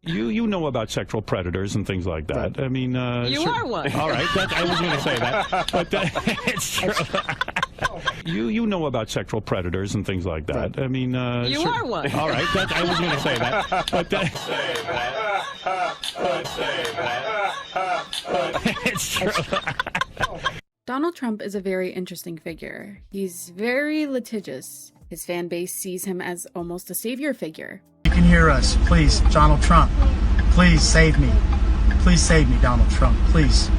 You know about sexual predators and things like that. I mean, you are one. All right, I was going to say that, but it's true. You know about sexual predators and things like that. I mean, you are one. All right, I was going to say that, but it's true. Donald Trump is a very interesting figure. He's very litigious. His fan base sees him as almost a savior figure. You can hear us, please, Donald Trump. Please save me. Please save me, Donald Trump, please.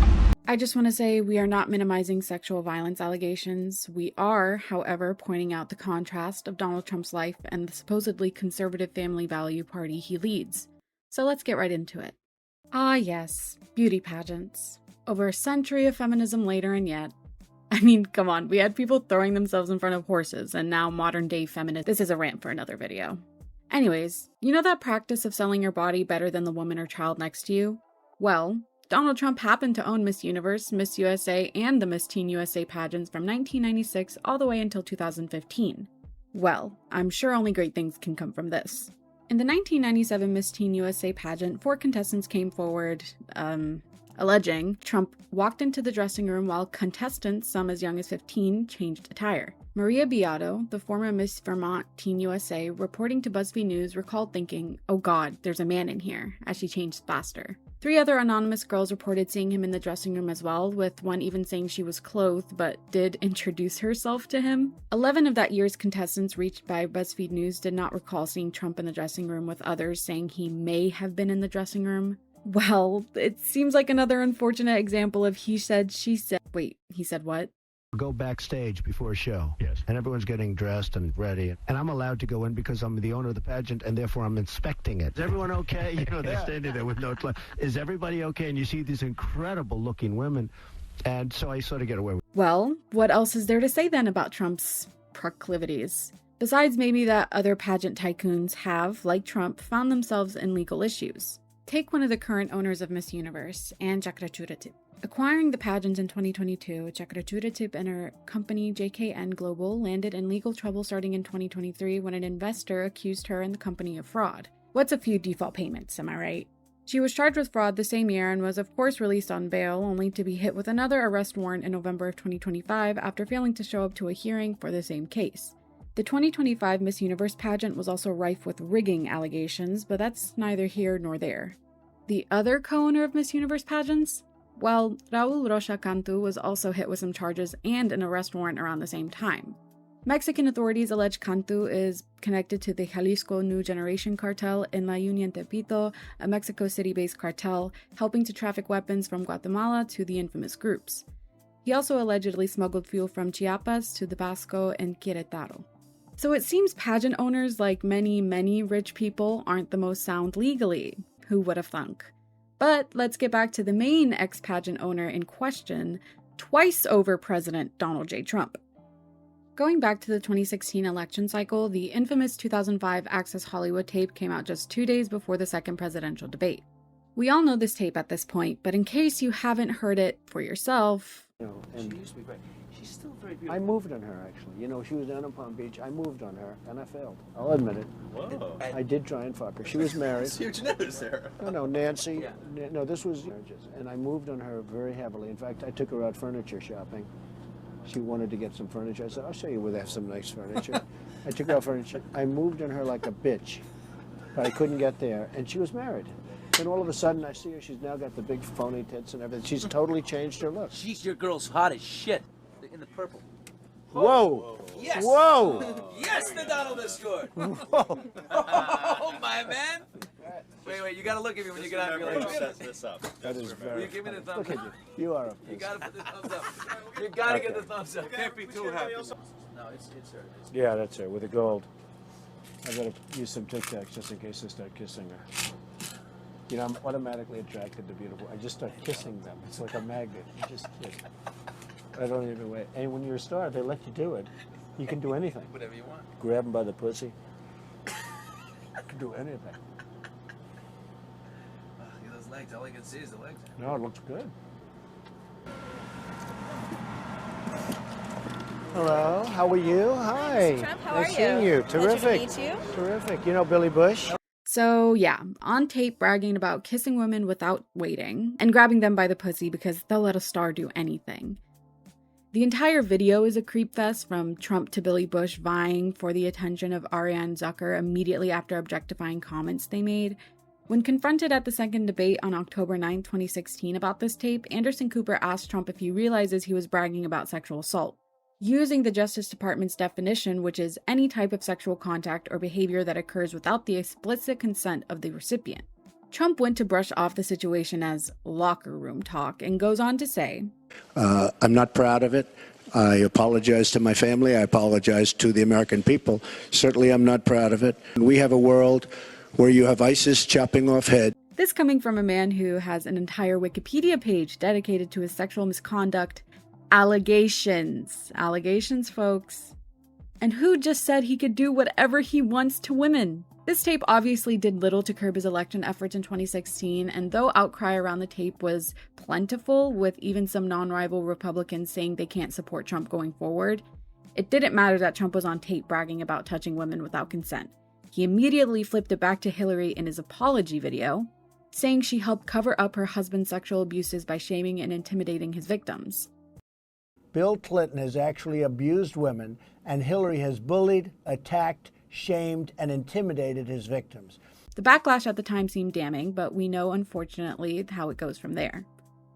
I just want to say we are not minimizing sexual violence allegations. We are, however, pointing out the contrast of Donald Trump's life and the supposedly conservative family value party he leads. So let's get right into it. Ah yes, beauty pageants. Over a century of feminism later and yet. I mean, come on, we had people throwing themselves in front of horses and now modern day feminists. This is a rant for another video. Anyways, you know that practice of selling your body better than the woman or child next to you? Well, Donald Trump happened to own Miss Universe, Miss USA, and the Miss Teen USA pageants from 1996 all the way until 2015. Well, I'm sure only great things can come from this. In the 1997 Miss Teen USA pageant, 4 contestants came forward, alleging Trump walked into the dressing room while contestants, some as young as 15, changed attire. Maria Beato, the former Miss Vermont Teen USA, reporting to BuzzFeed News, recalled thinking, "Oh God, there's a man in here," as she changed faster. 3 other anonymous girls reported seeing him in the dressing room as well, with one even saying she was clothed but did introduce herself to him. 11 of that year's contestants reached by BuzzFeed News did not recall seeing Trump in the dressing room, with others saying he may have been in the dressing room. Well, it seems like another unfortunate example of he said, she said. Wait, he said what? Go backstage before a show. Yes. And everyone's getting dressed and ready. And I'm allowed to go in because I'm the owner of the pageant and therefore I'm inspecting it. Is everyone okay? You know, they're standing there with no clothes. Is everybody okay? And you see these incredible looking women. And so I sort of get away with it. Well, what else is there to say then about Trump's proclivities? Besides maybe that other pageant tycoons have, like Trump, found themselves in legal issues. Take one of the current owners of Miss Universe, Anne Chakrachuratip. Acquiring the pageant in 2022, Chakrachuratip and her company JKN Global landed in legal trouble starting in 2023 when an investor accused her and the company of fraud. What's a few default payments, am I right? She was charged with fraud the same year and was of course released on bail, only to be hit with another arrest warrant in November of 2025 after failing to show up to a hearing for the same case. The 2025 Miss Universe pageant was also rife with rigging allegations, but that's neither here nor there. The other co-owner of Miss Universe pageants? Well, Raul Rocha Cantu was also hit with some charges and an arrest warrant around the same time. Mexican authorities allege Cantu is connected to the Jalisco New Generation cartel in La Union Tepito, a Mexico City-based cartel, helping to traffic weapons from Guatemala to the infamous groups. He also allegedly smuggled fuel from Chiapas to Tabasco and Querétaro. So it seems pageant owners, like many, many rich people, aren't the most sound legally. Who would have thunk? But let's get back to the main ex-pageant owner in question, twice over President Donald J. Trump. Going back to the 2016 election cycle, the infamous 2005 Access Hollywood tape came out just 2 days before the second presidential debate. We all know this tape at this point, but in case you haven't heard it for yourself... She used to be great. She's still very beautiful. I moved on her, actually. You know, she was down in Palm Beach. I moved on her, and I failed. I'll admit it. Whoa. I did try and fuck her. She was married. That's huge news there. No, Nancy. Yeah. No, this was marriages. And I moved on her very heavily. In fact, I took her out furniture shopping. She wanted to get some furniture. I said, I'll show you where they have some nice furniture. I took her out furniture. I moved on her like a bitch, but I couldn't get there. And she was married. Then all of a sudden, I see her. She's now got the big phony tits and everything. She's totally changed her look. She's your girl's hot as shit. In the purple. Whoa! Yes! Whoa! Yes, the Donald has scored! Whoa! Oh, my man! Wait, you gotta look at me when you get out. You're like, Set this up. That is very. will you give me the thumbs Look at up? you. You are a You piece. gotta put the thumbs up. You gotta get the thumbs up. Can't be too happy. No, it's her. Yeah, that's her, with the gold. I gotta use some Tic Tacs just in case I start kissing her. You know, I'm automatically attracted to beautiful. I just start kissing them. It's like a magnet. You just kiss. I don't even wait. And when you're a star, they let you do it. You can do anything. Whatever you want. Grab them by the pussy. You can do anything. Look at those legs. All I can see is the legs. No, it looks good. Hello, how are you? Hi. Mr. Trump, how nice are you? seeing you. Pleasure to Terrific. meet you. Terrific. You know Billy Bush? So yeah, on tape bragging about kissing women without waiting, and grabbing them by the pussy because they'll let a star do anything. The entire video is a creep fest, from Trump to Billy Bush vying for the attention of Ariane Zucker immediately after objectifying comments they made. When confronted at the second debate on October 9, 2016 about this tape, Anderson Cooper asked Trump if he realizes he was bragging about sexual assault, using the Justice Department's definition, which is any type of sexual contact or behavior that occurs without the explicit consent of the recipient. Trump went to brush off the situation as locker room talk and goes on to say, I'm not proud of it. I apologize to my family. I apologize to the American people. Certainly I'm not proud of it. We have a world where you have ISIS chopping off heads. This coming from a man who has an entire Wikipedia page dedicated to his sexual misconduct allegations. Allegations, folks. And who just said he could do whatever he wants to women? This tape obviously did little to curb his election efforts in 2016, and though outcry around the tape was plentiful, with even some non-rival Republicans saying they can't support Trump going forward, it didn't matter that Trump was on tape bragging about touching women without consent. He immediately flipped it back to Hillary in his apology video, saying she helped cover up her husband's sexual abuses by shaming and intimidating his victims. Bill Clinton has actually abused women, and Hillary has bullied, attacked, shamed, and intimidated his victims. The backlash at the time seemed damning, but we know, unfortunately, how it goes from there.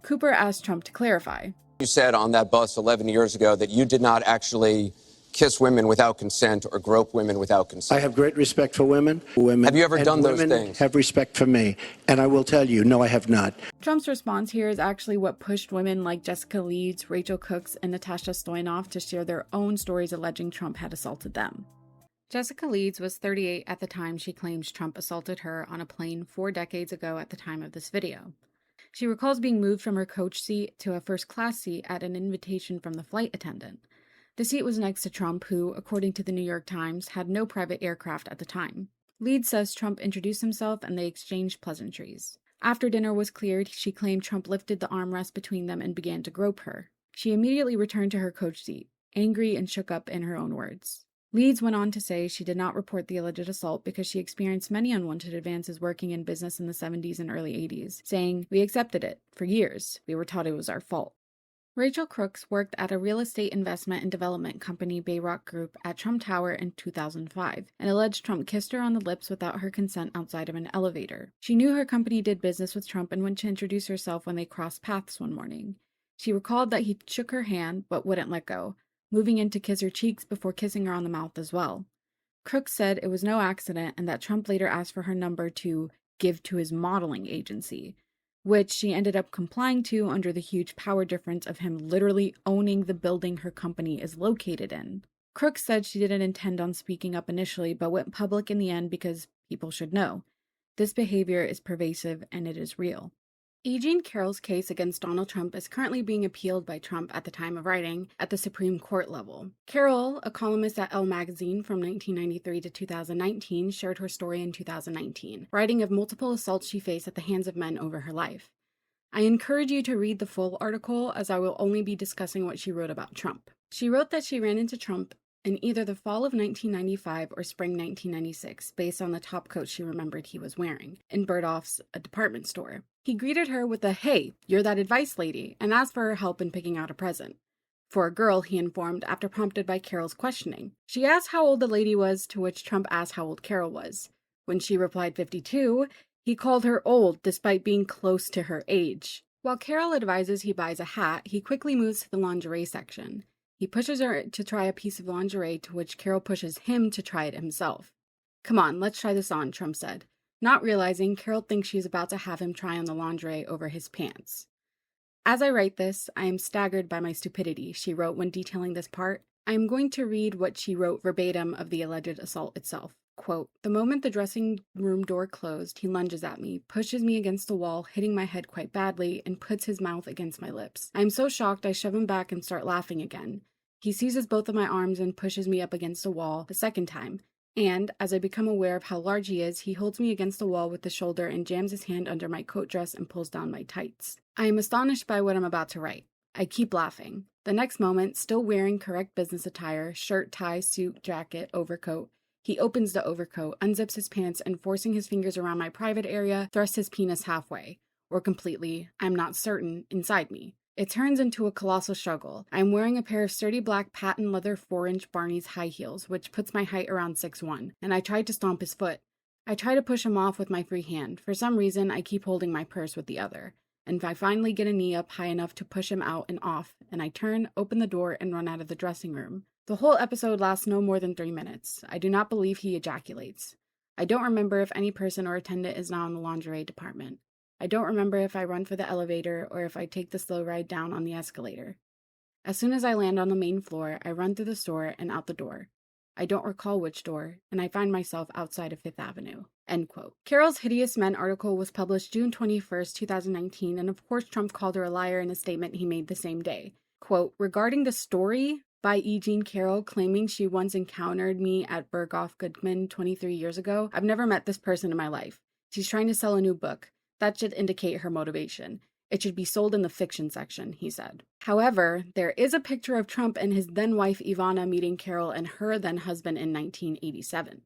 Cooper asked Trump to clarify. You said on that bus 11 years ago that you did not actually kiss women without consent or grope women without consent. I have great respect for women. Have you ever done those things? Have respect for me. And I will tell you, no, I have not. Trump's response here is actually what pushed women like Jessica Leeds, Rachel Cooks, and Natasha Stoyanov to share their own stories alleging Trump had assaulted them. Jessica Leeds was 38 at the time she claims Trump assaulted her on a plane 4 decades ago at the time of this video. She recalls being moved from her coach seat to a first-class seat at an invitation from the flight attendant. The seat was next to Trump, who, according to the New York Times, had no private aircraft at the time. Leeds says Trump introduced himself and they exchanged pleasantries. After dinner was cleared, she claimed Trump lifted the armrest between them and began to grope her. She immediately returned to her coach seat, angry and shook up in her own words. Leeds went on to say she did not report the alleged assault because she experienced many unwanted advances working in business in the 70s and early 80s, saying, "We accepted it. For years, we were taught it was our fault." Rachel Crooks worked at a real estate investment and development company, Bayrock Group, at Trump Tower in 2005, and alleged Trump kissed her on the lips without her consent outside of an elevator. She knew her company did business with Trump and went to introduce herself when they crossed paths one morning. She recalled that he shook her hand but wouldn't let go, moving in to kiss her cheeks before kissing her on the mouth as well. Crooks said it was no accident and that Trump later asked for her number to give to his modeling agency, which she ended up complying to under the huge power difference of him literally owning the building her company is located in. Crooks said she didn't intend on speaking up initially, but went public in the end because people should know. This behavior is pervasive and it is real. E. Jean Carroll's case against Donald Trump is currently being appealed by Trump at the time of writing at the Supreme Court level. Carroll, a columnist at Elle magazine from 1993 to 2019, shared her story in 2019, writing of multiple assaults she faced at the hands of men over her life. I encourage you to read the full article, as I will only be discussing what she wrote about Trump. She wrote that she ran into Trump in either the fall of 1995 or spring 1996, based on the top coat she remembered he was wearing, in Bergdorf's, a department store. He greeted her with a, "Hey, you're that advice lady," and asked for her help in picking out a present. For a girl, he informed, after prompted by Carroll's questioning. She asked how old the lady was, to which Trump asked how old Carroll was. When she replied 52, he called her old, despite being close to her age. While Carroll advises he buys a hat, he quickly moves to the lingerie section. He pushes her to try a piece of lingerie, to which Carroll pushes him to try it himself. "Come on, let's try this on," Trump said, not realizing Carroll thinks she's about to have him try on the lingerie over his pants. "As I write this, I am staggered by my stupidity," she wrote when detailing this part. I am going to read what she wrote verbatim of the alleged assault itself. Quote, "The moment the dressing room door closed, he lunges at me, pushes me against the wall, hitting my head quite badly, and puts his mouth against my lips. I am so shocked I shove him back and start laughing again. He seizes both of my arms and pushes me up against the wall the second time. And, as I become aware of how large he is, he holds me against the wall with the shoulder and jams his hand under my coat dress and pulls down my tights. I am astonished by what I'm about to write. I keep laughing. The next moment, still wearing correct business attire, shirt, tie, suit, jacket, overcoat, He opens the overcoat, unzips his pants, and forcing his fingers around my private area, thrusts his penis halfway, or completely, I'm not certain, inside me. It turns into a colossal struggle. I'm wearing a pair of sturdy black patent leather 4-inch Barney's high heels, which puts my height around 6'1", and I tried to stomp his foot. I try to push him off with my free hand. For some reason, I keep holding my purse with the other. And I finally get a knee up high enough to push him out and off, and I turn, open the door, and run out of the dressing room. The whole episode lasts no more than 3 minutes. I do not believe he ejaculates. I don't remember if any person or attendant is now in the lingerie department. I don't remember if I run for the elevator or if I take the slow ride down on the escalator. As soon as I land on the main floor, I run through the store and out the door. I don't recall which door, and I find myself outside of Fifth Avenue." End quote. Carol's Hideous Men article was published June 21st, 2019, and of course Trump called her a liar in a statement he made the same day. Quote, "Regarding the story by E. Jean Carroll claiming she once encountered me at Berghoff Goodman 23 years ago, I've never met this person in my life. She's trying to sell a new book. That should indicate her motivation. It should be sold in the fiction section," he said. However, there is a picture of Trump and his then-wife Ivana meeting Carroll and her then-husband in 1987.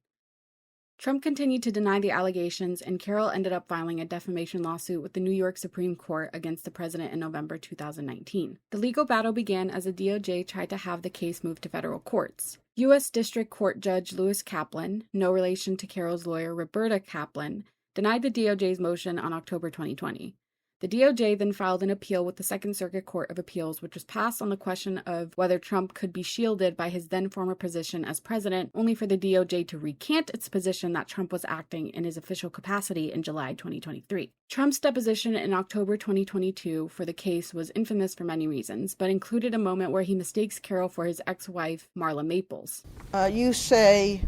Trump continued to deny the allegations, and Carroll ended up filing a defamation lawsuit with the New York Supreme Court against the president in November 2019. The legal battle began as the DOJ tried to have the case moved to federal courts. U.S. District Court Judge Lewis Kaplan, no relation to Carroll's lawyer Roberta Kaplan, denied the DOJ's motion on October 2020. The DOJ then filed an appeal with the Second Circuit Court of Appeals, which was passed on the question of whether Trump could be shielded by his then-former position as president, only for the DOJ to recant its position that Trump was acting in his official capacity in July 2023. Trump's deposition in October 2022 for the case was infamous for many reasons, but included a moment where he mistakes Carroll for his ex-wife, Marla Maples. You say,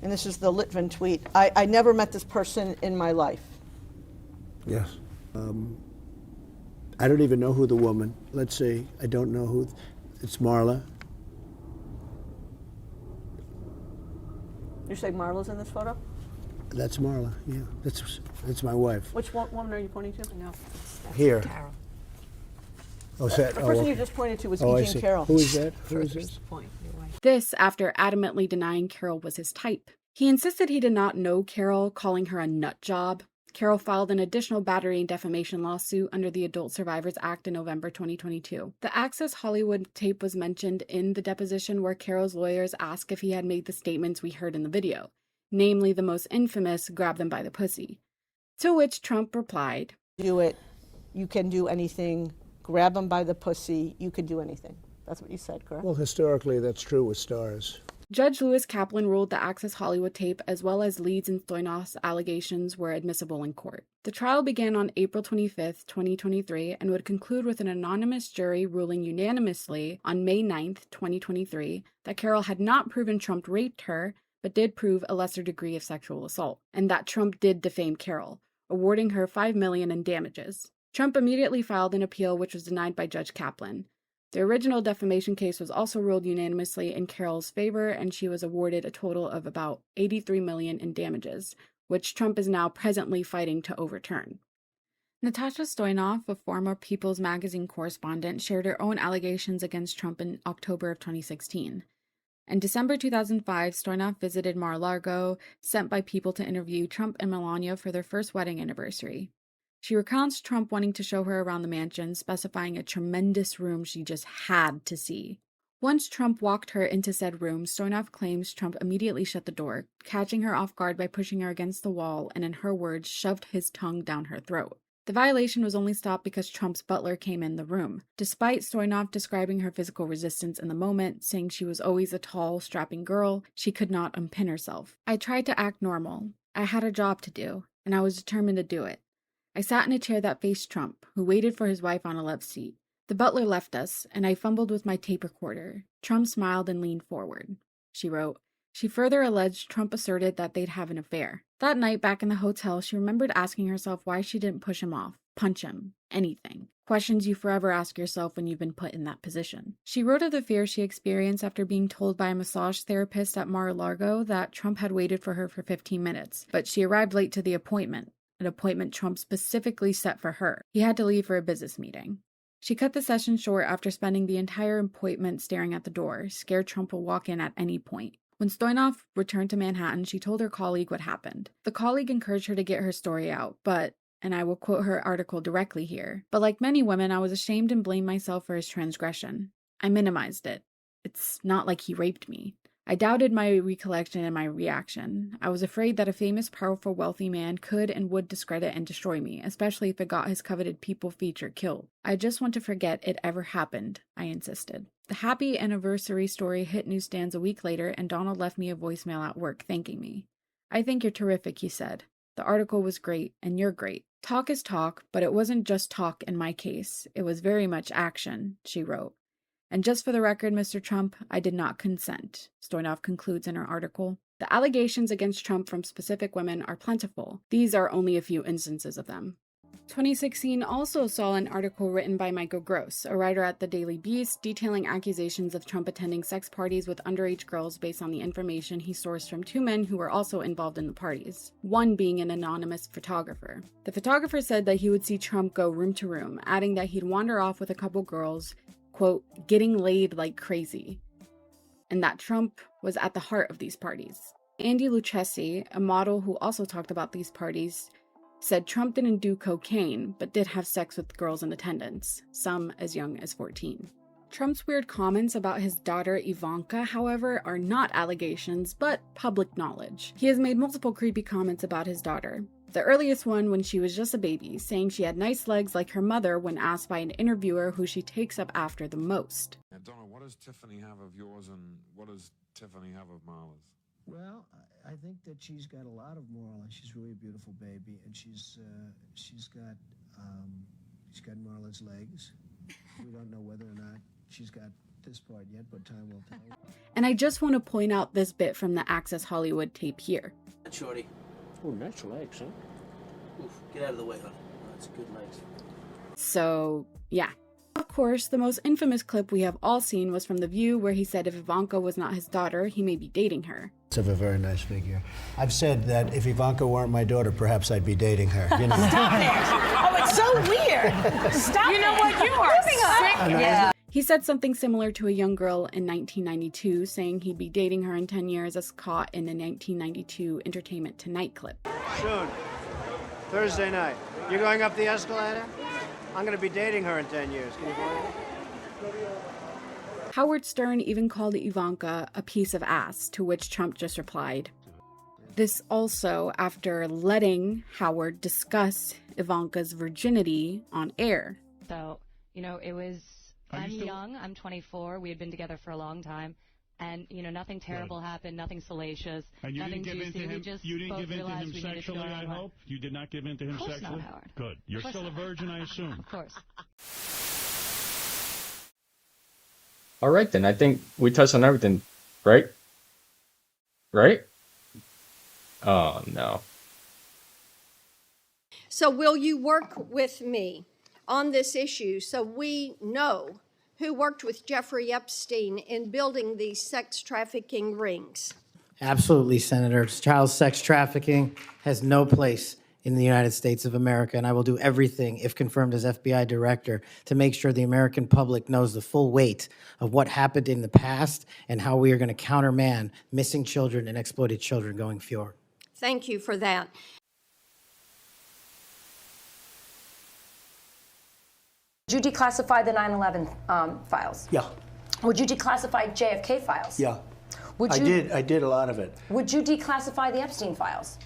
and this is the Litvin tweet, I never met this person in my life. Yes. I don't even know who the woman. Let's see. I don't know who. It's Marla. You say Marla's in this photo? That's Marla. Yeah. That's my wife. Which woman are you pointing to? No, that's Here. Carol. Oh, is that? The person okay. you just pointed to was I E. Jean see. Carroll. Who is that? Who is First this? point, your wife. This after adamantly denying Carroll was his type. He insisted he did not know Carroll, calling her a nut job. Carroll filed an additional battery and defamation lawsuit under the Adult Survivors Act in November 2022. The Access Hollywood tape was mentioned in the deposition where Carroll's lawyers asked if he had made the statements we heard in the video, namely the most infamous, grab them by the pussy. To which Trump replied, Do it. You can do anything. Grab them by the pussy. You can do anything. That's what you said, correct? Well, historically, that's true with stars. Judge Lewis Kaplan ruled the Access Hollywood tape as well as Leeds and Stoynoff's allegations were admissible in court. The trial began on April 25, 2023, and would conclude with an anonymous jury ruling unanimously on May 9, 2023, that Carroll had not proven Trump raped her, but did prove a lesser degree of sexual assault, and that Trump did defame Carroll, awarding her $5 million in damages. Trump immediately filed an appeal which was denied by Judge Kaplan. The original defamation case was also ruled unanimously in Carroll's favor, and she was awarded a total of about $83 million in damages, which Trump is now presently fighting to overturn. Natasha Stoynoff, a former People's Magazine correspondent, shared her own allegations against Trump in October of 2016. In December 2005, Stoynoff visited Mar-a-Lago, sent by People to interview Trump and Melania for their first wedding anniversary. She recounts Trump wanting to show her around the mansion, specifying a tremendous room she just had to see. Once Trump walked her into said room, Stoynoff claims Trump immediately shut the door, catching her off guard by pushing her against the wall and, in her words, shoved his tongue down her throat. The violation was only stopped because Trump's butler came in the room. Despite Stoynoff describing her physical resistance in the moment, saying she was always a tall, strapping girl, she could not unpin herself. I tried to act normal. I had a job to do, and I was determined to do it. I sat in a chair that faced Trump, who waited for his wife on a love seat. The butler left us, and I fumbled with my tape recorder. Trump smiled and leaned forward. She wrote. She further alleged Trump asserted that they'd have an affair. That night, back in the hotel, she remembered asking herself why she didn't push him off, punch him, anything. Questions you forever ask yourself when you've been put in that position. She wrote of the fear she experienced after being told by a massage therapist at Mar-a-Lago that Trump had waited for her for 15 minutes, but she arrived late to the appointment. An appointment Trump specifically set for her. He had to leave for a business meeting. She cut the session short after spending the entire appointment staring at the door, scared Trump will walk in at any point. When Stoyanov returned to Manhattan, she told her colleague what happened. The colleague encouraged her to get her story out, but, and I will quote her article directly here, but like many women, I was ashamed and blamed myself for his transgression. I minimized it. It's not like he raped me. I doubted my recollection and my reaction. I was afraid that a famous, powerful, wealthy man could and would discredit and destroy me, especially if it got his coveted people feature killed. I just want to forget it ever happened, I insisted. The happy anniversary story hit newsstands a week later, and Donald left me a voicemail at work thanking me. I think you're terrific, he said. The article was great, and you're great. Talk is talk, but it wasn't just talk in my case. It was very much action, she wrote. And just for the record, Mr. Trump, I did not consent, Stoyanov concludes in her article. The allegations against Trump from specific women are plentiful. These are only a few instances of them. 2016 also saw an article written by Michael Gross, a writer at the Daily Beast, detailing accusations of Trump attending sex parties with underage girls based on the information he sourced from two men who were also involved in the parties, one being an anonymous photographer. The photographer said that he would see Trump go room to room, adding that he'd wander off with a couple girls, quote, getting laid like crazy, and that Trump was at the heart of these parties. Andy Lucchesi, a model who also talked about these parties, said Trump didn't do cocaine, but did have sex with girls in attendance, some as young as 14. Trump's weird comments about his daughter Ivanka, however, are not allegations, but public knowledge. He has made multiple creepy comments about his daughter. The earliest one when she was just a baby, saying she had nice legs like her mother when asked by an interviewer who she takes up after the most. Donna, what does Tiffany have of yours and what does Tiffany have of Marla's? Well, I think that she's got a lot of Marla. She's really a beautiful baby, and she's got Marla's legs. We don't know whether or not she's got this part yet, but time will tell. And I just want to point out this bit from the Access Hollywood tape here. Shorty. Oh, nice legs, huh? Oof, get out of the way, honey. That's good legs. So, yeah. Of course, the most infamous clip we have all seen was from The View, where he said if Ivanka was not his daughter, he may be dating her. It's of a very nice figure. I've said that if Ivanka weren't my daughter, perhaps I'd be dating her. You know? Stop it! Oh, it's so weird. Stop You know what? You are sick. Yeah. He said something similar to a young girl in 1992, saying he'd be dating her in 10 years as caught in a 1992 Entertainment Tonight clip. Soon. Thursday night. You going up the escalator? I'm going to be dating her in 10 years. Can you believe it? Howard Stern even called Ivanka a piece of ass, to which Trump just replied. This also after letting Howard discuss Ivanka's virginity on air. So, it was, I'm young, I'm 24, we had been together for a long time, and, nothing terrible happened, nothing salacious, and you nothing didn't give juicy. In to him, We just you didn't both give in to realized him we needed to sexually, go our I own way. hope? You did not give in to him Of course sexually? not, Howard. Good. You're still a virgin, I assume. Of course. All right, then. I think we touched on everything, right? Right? Oh, no. So will you work with me on this issue so we know who worked with Jeffrey Epstein in building these sex trafficking rings? Absolutely, Senator. Child sex trafficking has no place in the United States of America, and I will do everything, if confirmed as FBI director, to make sure the American public knows the full weight of what happened in the past and how we are going to countermand missing children and exploited children going forward. Thank you for that. Would you declassify the 9/11 files? Yeah. Would you declassify JFK files? Yeah. Would I you? did a lot of it. Would you declassify the Epstein files?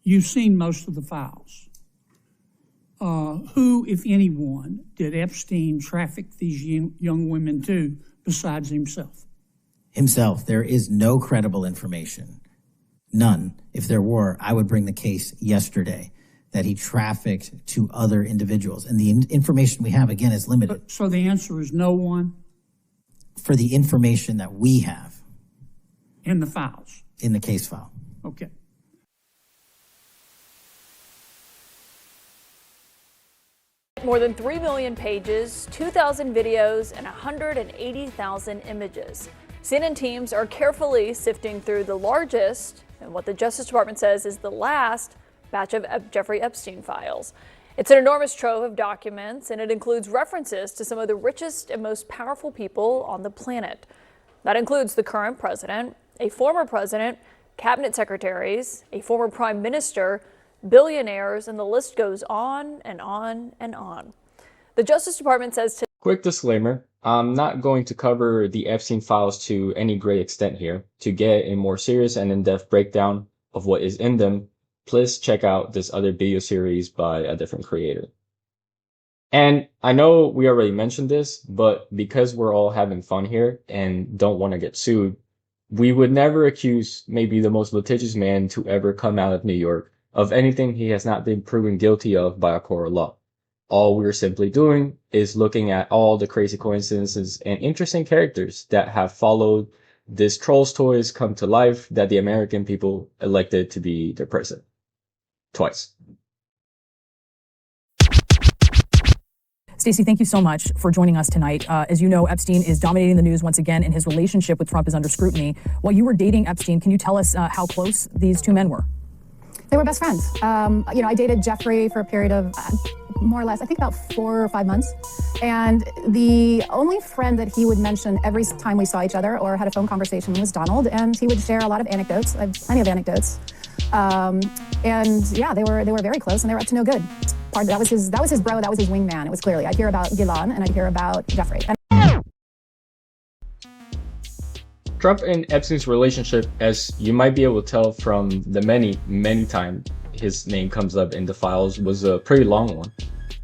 You've seen most of the files. Who, if anyone, did Epstein traffic these young women to besides himself? Himself. There is no credible information. None. If there were, I would bring the case yesterday that he trafficked to other individuals. And the information we have, again, is limited. So the answer is no one? For the information that we have. In the files? In the case file. Okay. More than 3 million pages, 2,000 videos, and 180,000 images. CNN teams are carefully sifting through the largest, and what the Justice Department says is the last, batch of Jeffrey Epstein files. It's an enormous trove of documents, and it includes references to some of the richest and most powerful people on the planet. That includes the current president, a former president, cabinet secretaries, a former prime minister, billionaires, and the list goes on and on and on. The Justice Department says Quick disclaimer, I'm not going to cover the Epstein files to any great extent here. To get a more serious and in-depth breakdown of what is in them, please check out this other video series by a different creator. And I know we already mentioned this, but because we're all having fun here and don't want to get sued, we would never accuse maybe the most litigious man to ever come out of New York of anything he has not been proven guilty of by a court of law. All we're simply doing is looking at all the crazy coincidences and interesting characters that have followed this Trolls Toys come to life that the American people elected to be their president. Twice. Stacey, thank you so much for joining us tonight. As you know, Epstein is dominating the news once again, and his relationship with Trump is under scrutiny. While you were dating Epstein, can you tell us how close these two men were? They were best friends. I dated Jeffrey for a period of more or less, I think about 4 or 5 months. And the only friend that he would mention every time we saw each other or had a phone conversation was Donald, and he would share a lot of anecdotes. I have plenty of anecdotes. They were very close, and they were up to no good. That was his bro, that was his wingman. It was clearly, I'd hear about Ghislaine and I'd hear about Jeffrey. Trump and Epstein's relationship, as you might be able to tell from the many times his name comes up in the files, was a pretty long one.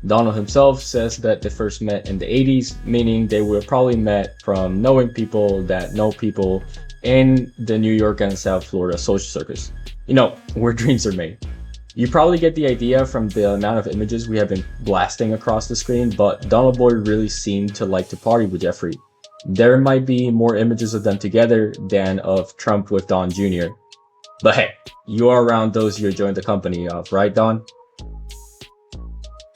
Donald himself says that they first met in the 80s, meaning they were probably met from knowing people that know people in the New York and South Florida social circus. Where dreams are made. You probably get the idea from the amount of images we have been blasting across the screen, but Donald Boy really seemed to like to party with Jeffrey. There might be more images of them together than of Trump with Don Jr. But hey, you are around those you joined the company of, right, Don?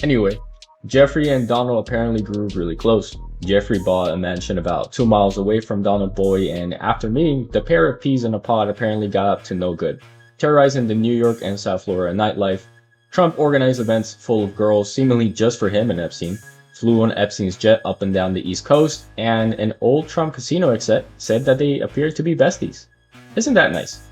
Anyway, Jeffrey and Donald apparently grew really close. Jeffrey bought a mansion about 2 miles away from Donald Boy, and after meeting, the pair of peas in a pod apparently got up to no good. Terrorizing the New York and South Florida nightlife, Trump organized events full of girls seemingly just for him and Epstein, flew on Epstein's jet up and down the East Coast, and an old Trump casino exec said that they appeared to be besties. Isn't that nice?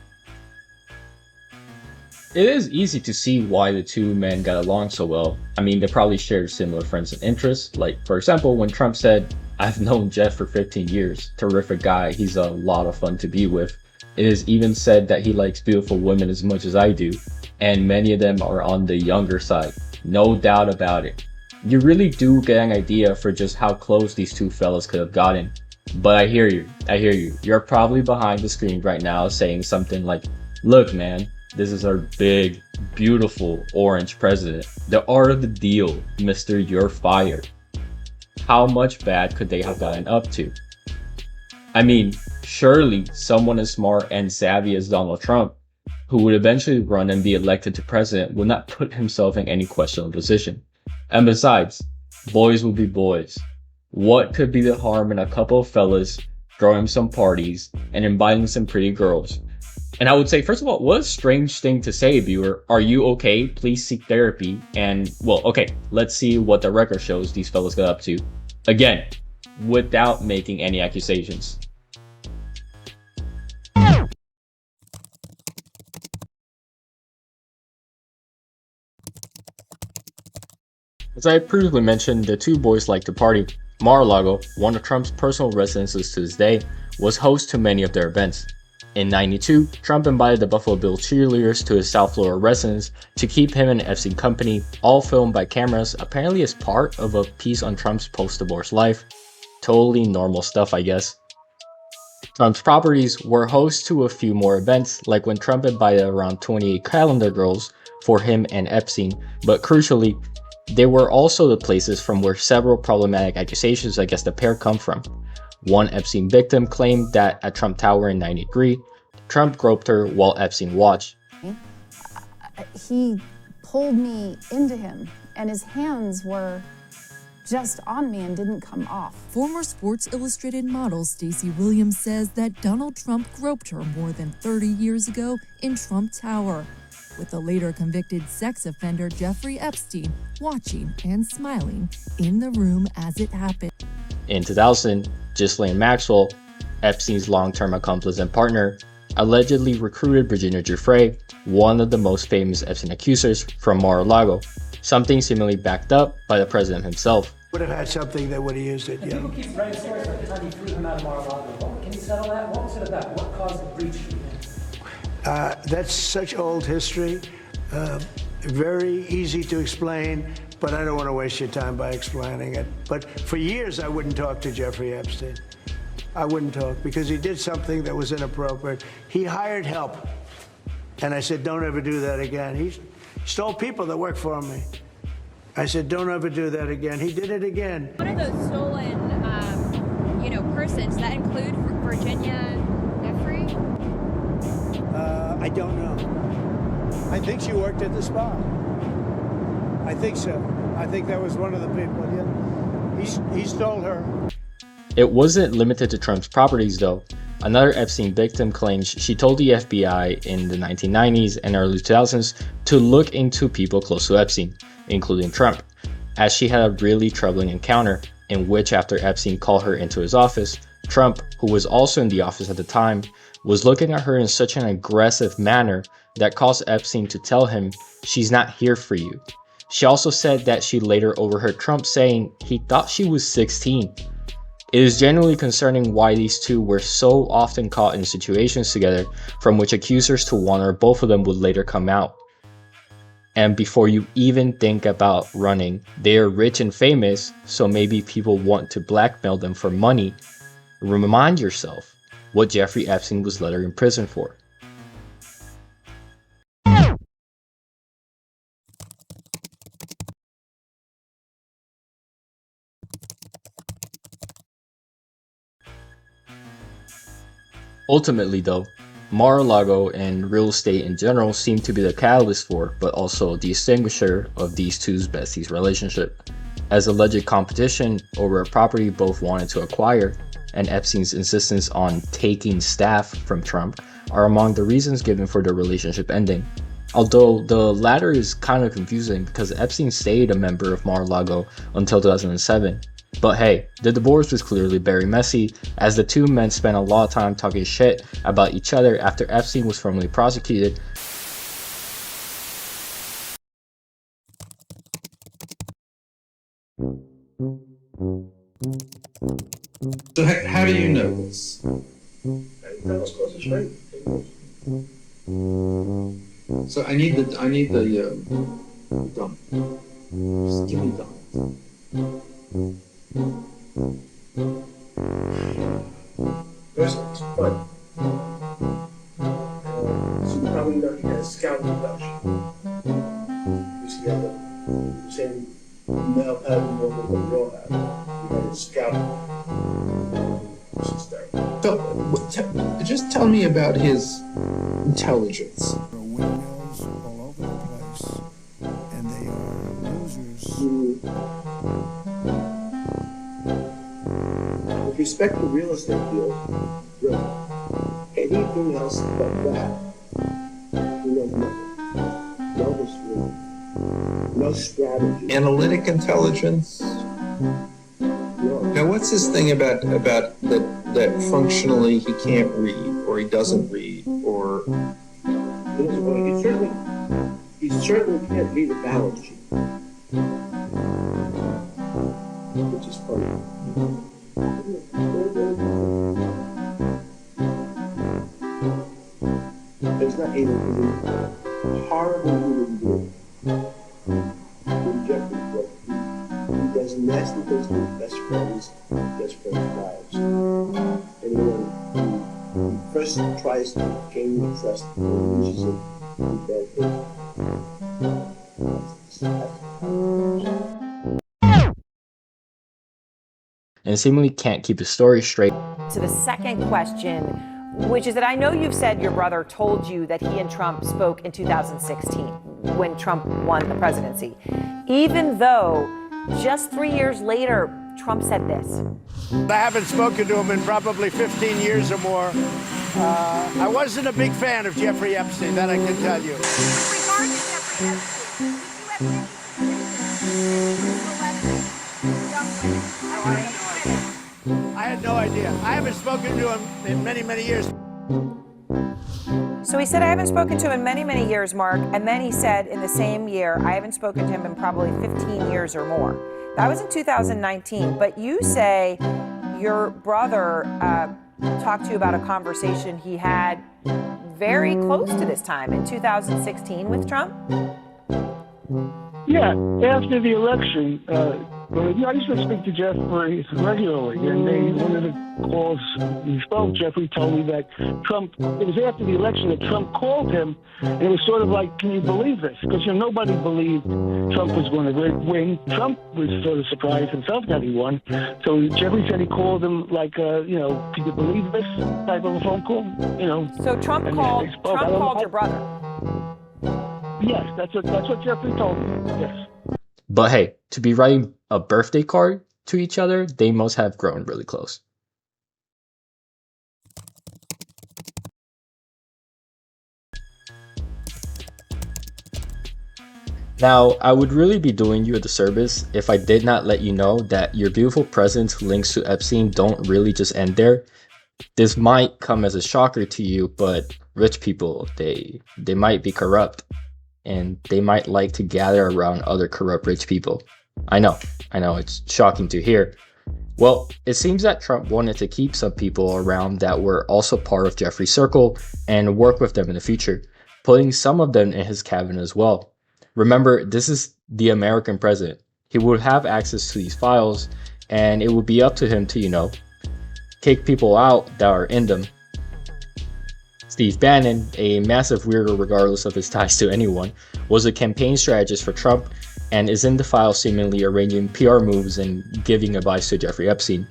It is easy to see why the two men got along so well. I mean, they probably shared similar friends and interests. Like, for example, when Trump said, "I've known Jeff for 15 years. Terrific guy. He's a lot of fun to be with." It is even said that he likes beautiful women as much as I do, and many of them are on the younger side. No doubt about it. You really do get an idea for just how close these two fellas could have gotten. But I hear you. You're probably behind the screen right now saying something like, "Look, man, this is our big, beautiful orange president. The art of the deal, Mr. You're fired." How much bad could they have gotten up to? I mean, surely someone as smart and savvy as Donald Trump, who would eventually run and be elected to president, would not put himself in any questionable position. And besides, boys will be boys. What could be the harm in a couple of fellas throwing some parties and inviting some pretty girls? And I would say, first of all, what a strange thing to say, viewer. Are you okay? Please seek therapy. And, well, okay, let's see what the record shows these fellas got up to. Again, without making any accusations. As I previously mentioned, the two boys like to party. Mar-a-Lago, one of Trump's personal residences to this day, was host to many of their events. In '92, Trump invited the Buffalo Bills cheerleaders to his South Florida residence to keep him and Epstein company, all filmed by cameras, apparently as part of a piece on Trump's post-divorce life. Totally normal stuff, I guess. Trump's properties were host to a few more events, like when Trump invited around 28 calendar girls for him and Epstein, but crucially, they were also the places from where several problematic accusations against the pair come from. One Epstein victim claimed that at Trump Tower in '93, Trump groped her while Epstein watched. He pulled me into him, and his hands were just on me and didn't come off. Former Sports Illustrated model Stacey Williams says that Donald Trump groped her more than 30 years ago in Trump Tower. with the later convicted sex offender Jeffrey Epstein watching and smiling in the room as it happened. In 2000, Ghislaine Maxwell, Epstein's long-term accomplice and partner, allegedly recruited Virginia Giuffre, one of the most famous Epstein accusers, from Mar-a-Lago, something seemingly backed up by the president himself. Would have had something that would have used it, yeah. People keep writing stories about the time you flew him out of Mar-a-Lago. Can you settle that? What was it about? What caused the breach? That's such old history, very easy to explain, but I don't want to waste your time by explaining it. But for years, I wouldn't talk to Jeffrey Epstein. I wouldn't talk because he did something that was inappropriate. He hired help, and I said, don't ever do that again. He stole people that worked for me. I said, don't ever do that again. He did it again. One of those stolen, persons, does that include Virginia Giuffre? I don't know. I think she worked at the spa. I think so. I think that was one of the people. Yeah. He stole her. It wasn't limited to Trump's properties though. Another Epstein victim claims she told the FBI in the 1990s and early 2000s to look into people close to Epstein, including Trump, as she had a really troubling encounter in which, after Epstein called her into his office, Trump, who was also in the office at the time, was looking at her in such an aggressive manner that caused Epstein to tell him, "She's not here for you." She also said that she later overheard Trump saying he thought she was 16. It is genuinely concerning why these two were so often caught in situations together from which accusers to one or both of them would later come out. And before you even think about running, they are rich and famous, so maybe people want to blackmail them for money. Remind yourself what Jeffrey Epstein was later in prison for. Ultimately though, Mar-a-Lago and real estate in general seem to be the catalyst for, but also the extinguisher of these two's besties relationship, as alleged competition over a property both wanted to acquire and Epstein's insistence on taking staff from Trump are among the reasons given for their relationship ending. Although the latter is kind of confusing because Epstein stayed a member of Mar-a-Lago until 2007. But hey, the divorce was clearly very messy, as the two men spent a lot of time talking shit about each other after Epstein was formally prosecuted. So how do you know this? So I need the dump. Just give me dump. First, but so you probably don't get a scout reduction. Because you have the same male pattern more than the girl pattern. You have a scout system. So, just tell me about his intelligence. There are windmills all over the place, and they are losers. With respect to real estate deals, really, anything else but that, you know nothing. No history, no strategy. Analytic intelligence? No. Now, what's this thing about that functionally he can't read, or he doesn't read, or... He certainly can't read a balance sheet, which is funny. There's not a horrible human being in Jeffrey's book. He does nasty things to his best friends' wives. Anyone who first tries to gain the trust and loses it in bad things. And seemingly can't keep his story straight. To the second question, which is that I know you've said your brother told you that he and Trump spoke in 2016 when Trump won the presidency, even though just 3 years later, Trump said this. I haven't spoken to him in probably 15 years or more. I wasn't a big fan of Jeffrey Epstein, that I can tell you. I had no idea. I haven't spoken to him in many, many years. So he said, I haven't spoken to him in many, many years, Mark. And then he said in the same year, I haven't spoken to him in probably 15 years or more. That was in 2019. But you say your brother talked to you about a conversation he had very close to this time in 2016 with Trump? Yeah, after the election, I used to speak to Jeffrey regularly, and one of the calls we spoke, Jeffrey told me that Trump, it was after the election that Trump called him, and it was sort of like, can you believe this? Because, nobody believed Trump was going to win. Trump was sort of surprised himself that he won. So Jeffrey said he called him like, can you believe this type of a phone call? So Trump called your brother? Yes, that's what Jeffrey told me, yes. But hey, to be writing a birthday card to each other, they must have grown really close. Now, I would really be doing you a disservice if I did not let you know that your beautiful president's links to Epstein don't really just end there. This might come as a shocker to you, but rich people, they might be corrupt, and they might like to gather around other corrupt rich people. I know, it's shocking to hear. Well, it seems that Trump wanted to keep some people around that were also part of Jeffrey's circle and work with them in the future, putting some of them in his cabinet as well. Remember, this is the American president. He would have access to these files, and it would be up to him to, kick people out that are in them. Steve Bannon, a massive weirdo regardless of his ties to anyone, was a campaign strategist for Trump and is in the file seemingly arranging PR moves and giving advice to Jeffrey Epstein.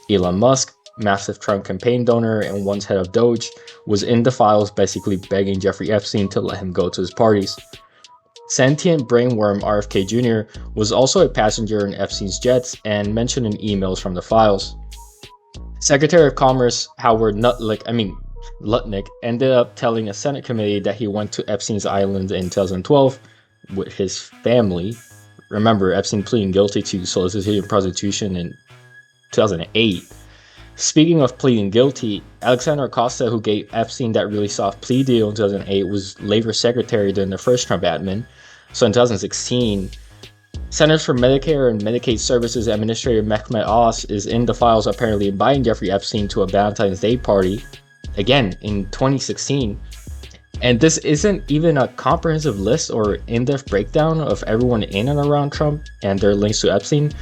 Elon Musk, massive Trump campaign donor and once head of Doge, was in the files basically begging Jeffrey Epstein to let him go to his parties. Sentient brainworm RFK Jr. was also a passenger in Epstein's jets and mentioned in emails from the files. Secretary of Commerce Howard Lutnick ended up telling a Senate committee that he went to Epstein's Island in 2012 with his family. Remember, Epstein pleading guilty to solicitation and prostitution in 2008. Speaking of pleading guilty, Alexander Acosta, who gave Epstein that really soft plea deal in 2008, was Labor Secretary during the first Trump admin. So in 2016, Centers for Medicare and Medicaid Services Administrator Mehmet Oz is in the files apparently inviting Jeffrey Epstein to a Valentine's Day party, again in 2016. And this isn't even a comprehensive list or in-depth breakdown of everyone in and around Trump and their links to Epstein.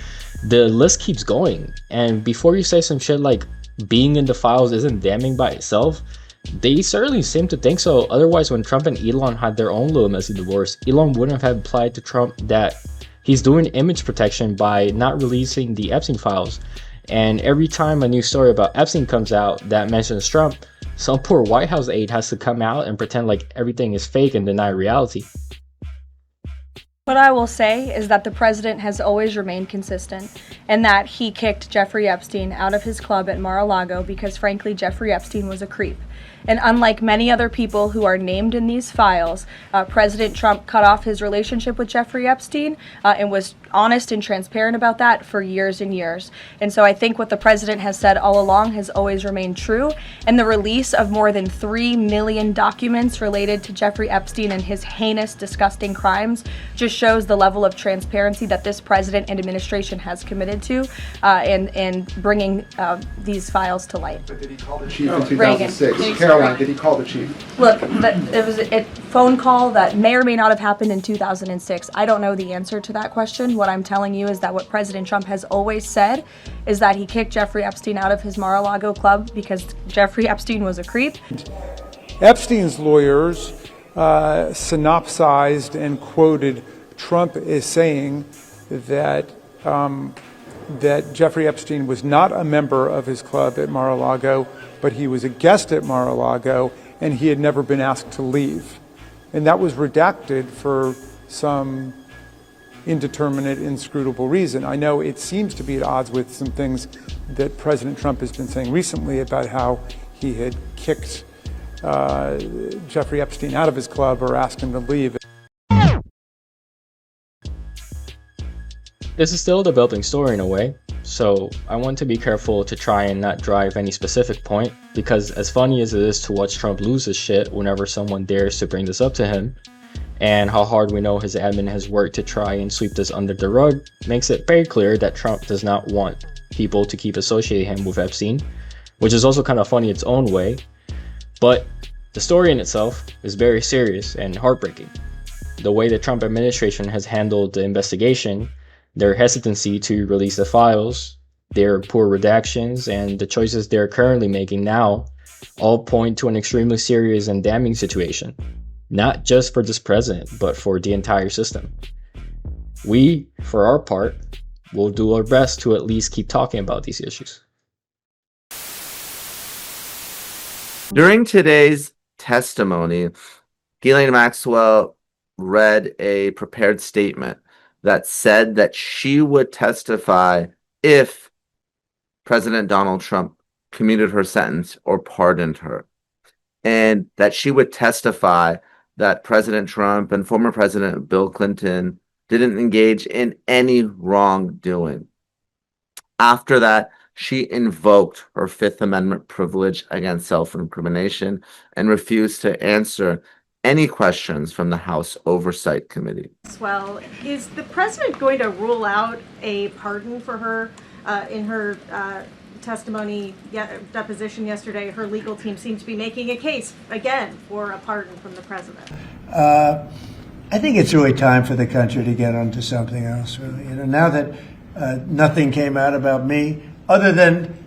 The list keeps going, and before you say some shit like being in the files isn't damning by itself, they certainly seem to think so. Otherwise, when Trump and Elon had their own little messy divorce, Elon wouldn't have implied to Trump that he's doing image protection by not releasing the Epstein files. And every time a new story about Epstein comes out that mentions Trump, some poor White House aide has to come out and pretend like everything is fake and deny reality. What I will say is that the president has always remained consistent and that he kicked Jeffrey Epstein out of his club at Mar-a-Lago because, frankly, Jeffrey Epstein was a creep. And unlike many other people who are named in these files, President Trump cut off his relationship with Jeffrey Epstein and was honest and transparent about that for years and years. And so I think what the president has said all along has always remained true. And the release of more than 3 million documents related to Jeffrey Epstein and his heinous, disgusting crimes just shows the level of transparency that this president and administration has committed to in bringing these files to light. But did he call the chief in 2006? Caroline, did he call the chief? Look, it was a phone call that may or may not have happened in 2006. I don't know the answer to that question. What I'm telling you is that what President Trump has always said is that he kicked Jeffrey Epstein out of his Mar-a-Lago club because Jeffrey Epstein was a creep. Epstein's lawyers synopsized and quoted Trump as saying that that Jeffrey Epstein was not a member of his club at Mar-a-Lago, but he was a guest at Mar-a-Lago, and he had never been asked to leave. And that was redacted for some indeterminate, inscrutable reason. I know it seems to be at odds with some things that President Trump has been saying recently about how he had kicked Jeffrey Epstein out of his club or asked him to leave. This is still a developing story in a way, so I want to be careful to try and not drive any specific point, because as funny as it is to watch Trump lose his shit whenever someone dares to bring this up to him, and how hard we know his admin has worked to try and sweep this under the rug, makes it very clear that Trump does not want people to keep associating him with Epstein, which is also kind of funny its own way, but the story in itself is very serious and heartbreaking. The way the Trump administration has handled the investigation, their hesitancy to release the files, their poor redactions, and the choices they're currently making now all point to an extremely serious and damning situation, not just for this president, but for the entire system. We, for our part, will do our best to at least keep talking about these issues. During today's testimony, Ghislaine Maxwell read a prepared statement that said that she would testify if President Donald Trump commuted her sentence or pardoned her, and that she would testify that President Trump and former President Bill Clinton didn't engage in any wrongdoing. After that, she invoked her Fifth Amendment privilege against self-incrimination and refused to answer any questions from the House Oversight Committee. Well, is the president going to rule out a pardon for her? In her testimony, deposition yesterday, her legal team seemed to be making a case again for a pardon from the president. I think it's really time for the country to get onto something else, really. Now that nothing came out about me, other than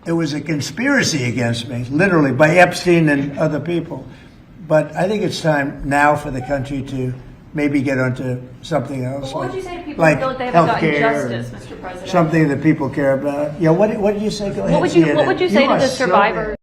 it was a conspiracy against me, literally, by Epstein and other people. But I think it's time now for the country to maybe get onto something else. What would you say to people like who feel like they haven't gotten healthcare, justice, Mr. President? something that people care about. Yeah, what did you say? Go ahead. What would you say to the survivors?